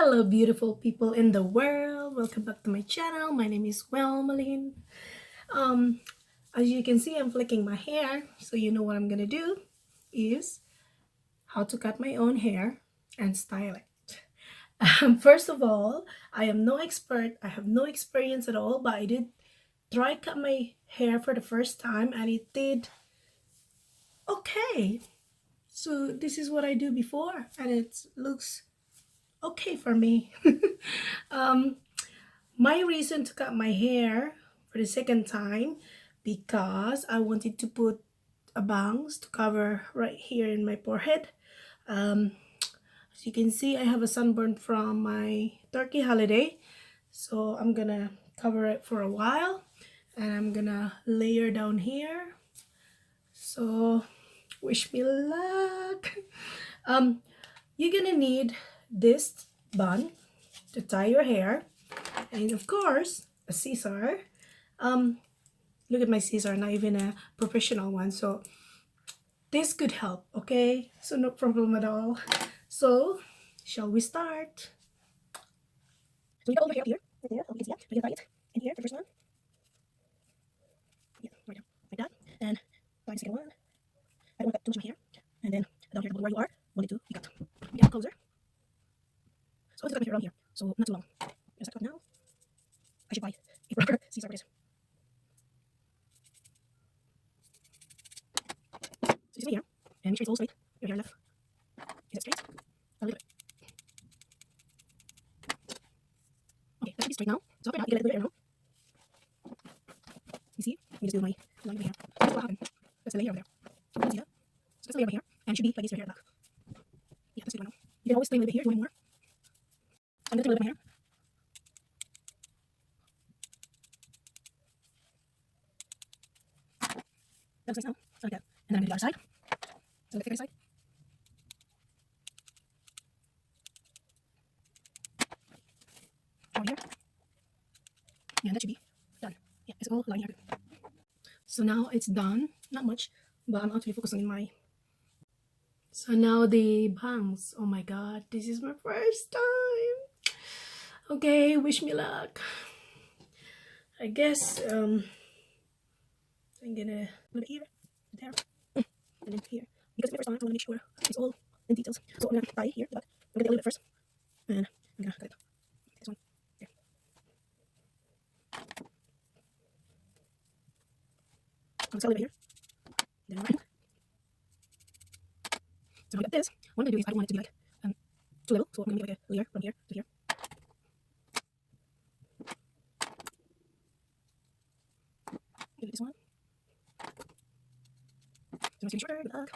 Hello, beautiful people in the world. Welcome back to my channel. My name is wilmalyn. Um, as you can see, I'm flicking my hair, so you know what I'm gonna do is how to cut my own hair and style it. First of all, I am no expert. I have no experience at all, but I did try cut my hair for the first time, and it did okay. So this is what I do before, and it looks okay for me. um, My reason to cut my hair for the second time because I wanted to put a bangs to cover right here in my forehead. As you can see, I have a sunburn from my turkey holiday, so I'm gonna cover it for a while, and I'm gonna layer down here. So wish me luck. You're gonna need this bun to tie your hair, and of course a scissor. Look at my scissor, not even a professional one, so this could help. Okay, so no problem at all. So shall we start? So we got all the hair up here, right there. You can see that. We can tie it in here for the first one. Yeah, right down like that, and tie the second one. I don't want to cut too much of my hair, and then down here where you are, 1 and 2, we got. Get closer. So I want to cut my hair around here, so not too long. I'm gonna start now. I should buy a proper scissor for this. So you see my hair, and make sure it's all straight. Your hair left. Is it straight? A little bit. Okay, that should be straight now. So after that, you can let go of your hair now. You see? Let me just do my line of my hair. That's what happened. That's the layer over there. You see that? So that's the layer of my hair. And it should be like this for your hair back. Yeah, that's good one now. You can always stay a little bit here if you want more. So I'm going to take a little bit of my hair. That looks nice now. So like that. And then I'm going to do the other side. So like the other side. Over here. Yeah, that should be done. Yeah, it's all lying here. So now it's done. Not much, but I'm actually focusing on my. So now the bangs. Oh my god, this is my first time. Okay, wish me luck. I guess I'm gonna put it here, there, and then here. Because it's my first time, I wanna make sure it's all in details. So I'm gonna tie here the back. I'm gonna get a little bit first, and I'm gonna cut it. This one. There. I'm gonna start a little bit here. Then right. So I got this. What I'm gonna do is I don't want it to be like too little, so I'm gonna make like a layer from here to here. Do this one. So it's gonna be shorter. Good luck.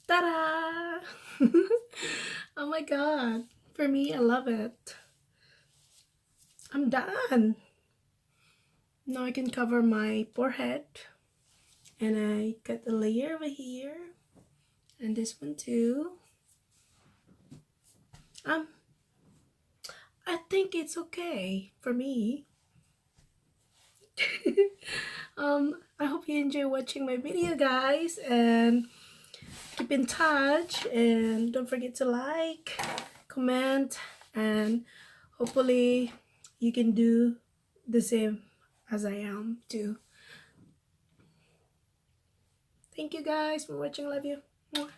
Ta-da! Oh my god. For me, I love it. I'm done. Now I can cover my forehead. And I got the layer over here. And this one too. I think it's okay for me. I hope you enjoy watching my video, guys, and keep in touch, and don't forget to like, comment, and hopefully you can do the same as I am too. Thank you guys for watching. Love you. Mwah.